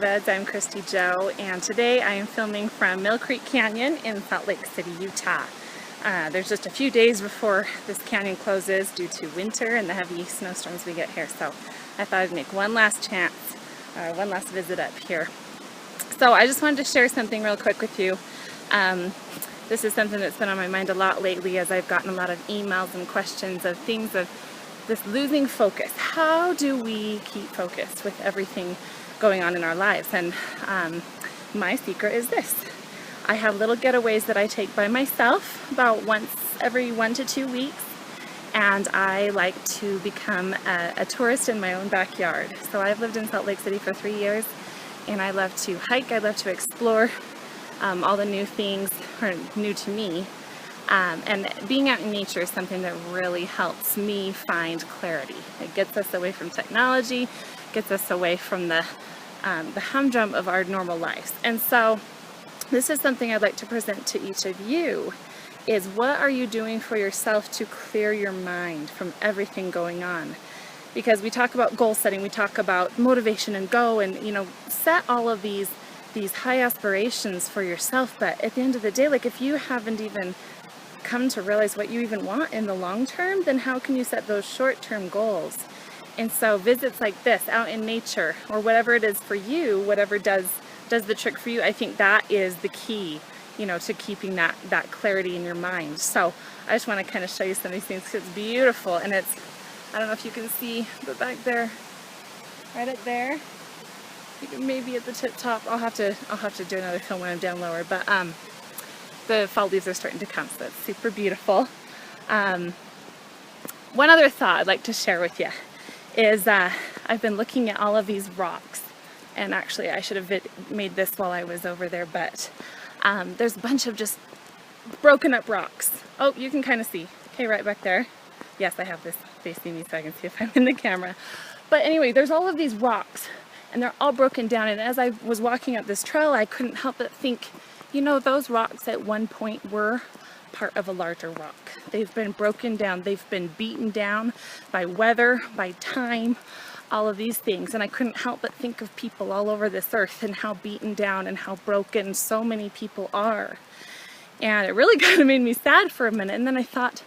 I'm Kristy Jo, and today I am filming from Milcreek Canyon in Salt Lake City, Utah. There's just a few days before this canyon closes due to winter and the heavy snowstorms we get here, so I thought I'd make one last visit up here. So I just wanted to share something real quick with you. This is something that's been on my mind a lot lately as I've gotten a lot of emails and questions of things of this losing focus. How do we keep focus with everything going on in our lives? And my secret is this. I have little getaways that I take by myself about once every 1 to 2 weeks, and I like to become a tourist in my own backyard. So I've lived in Salt Lake City for 3 years, and I love to hike, I love to explore all the new things are new to me. And being out in nature is something that really helps me find clarity. It gets us away from technology, gets us away from the humdrum of our normal lives. And so this is something I'd like to present to each of you, is what are you doing for yourself to clear your mind from everything going on? Because we talk about goal setting, we talk about motivation and go and, set all of these high aspirations for yourself. But at the end of the day, like if you haven't even come to realize what you even want in the long term, then how can you set those short-term goals? And so visits like this out in nature, or whatever it is for you, whatever does the trick for you, I think that is the key, to keeping that clarity in your mind. So I just want to kind of show you some of these things because it's beautiful, and it's, I don't know if you can see, but back there, right up there, you can maybe at the tip top. I'll have to do another film when I'm down lower, but the fall leaves are starting to come, so it's super beautiful. One other thought I'd like to share with you is I've been looking at all of these rocks, and actually I should have made this while I was over there, but there's a bunch of just broken up rocks. Oh, you can kind of see, okay, right back there. Yes, I have this facing me so I can see if I'm in the camera. But anyway, there's all of these rocks, and they're all broken down, and as I was walking up this trail, I couldn't help but think, those rocks at one point were part of a larger rock. They've been broken down, they've been beaten down by weather, by time, all of these things. And I couldn't help but think of people all over this earth and how beaten down and how broken so many people are. And it really kind of made me sad for a minute. And then I thought,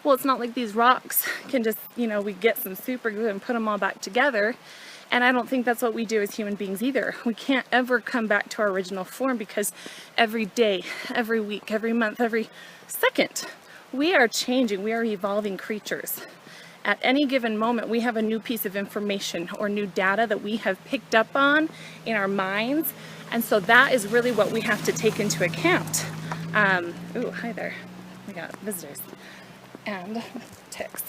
well, it's not like these rocks can just, we get some super glue and put them all back together. And I don't think that's what we do as human beings either. We can't ever come back to our original form, because every day, every week, every month, every second, we are changing, we are evolving creatures. At any given moment, we have a new piece of information or new data that we have picked up on in our minds. And so that is really what we have to take into account. Ooh, hi there. We got visitors and ticks.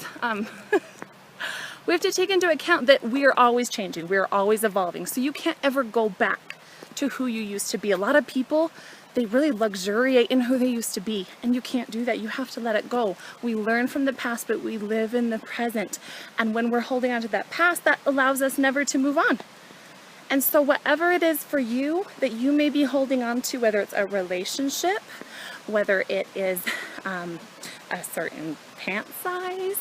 We have to take into account that we are always changing, we are always evolving. So you can't ever go back to who you used to be. A lot of people, they really luxuriate in who they used to be, and you can't do that. You have to let it go. We learn from the past, but we live in the present. And when we're holding on to that past, that allows us never to move on. And so whatever it is for you that you may be holding on to, whether it's a relationship, whether it is a certain pant size,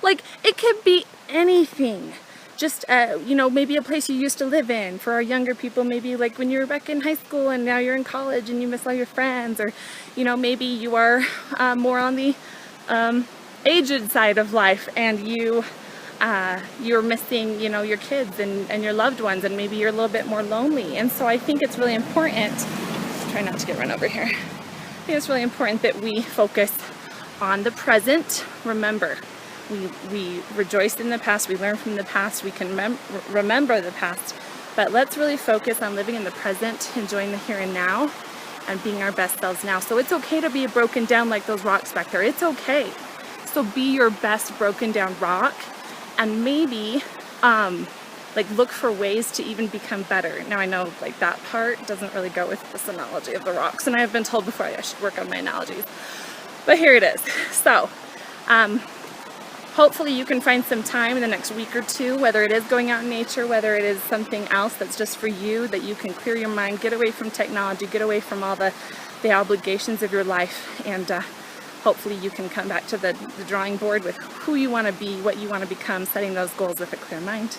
like it could be anything. Just, maybe a place you used to live in. For our younger people, maybe like when you were back in high school and now you're in college and you miss all your friends, or, maybe you are more on the aged side of life and you're missing, your kids and your loved ones, and maybe you're a little bit more lonely. And so I think it's really important, try not to get run over here. I think it's really important that we focus on the present. Remember, we rejoice in the past, we learn from the past, we can remember the past, but let's really focus on living in the present, enjoying the here and now, and being our best selves now. So it's okay to be broken down like those rocks back there. It's okay. So be your best broken down rock, and maybe look for ways to even become better. Now I know that part doesn't really go with this analogy of the rocks, and I have been told before I should work on my analogies, but here it is. So hopefully you can find some time in the next week or two, whether it is going out in nature, whether it is something else that's just for you, that you can clear your mind, get away from technology, get away from all the obligations of your life, and hopefully you can come back to the drawing board with who you want to be, what you want to become, setting those goals with a clear mind.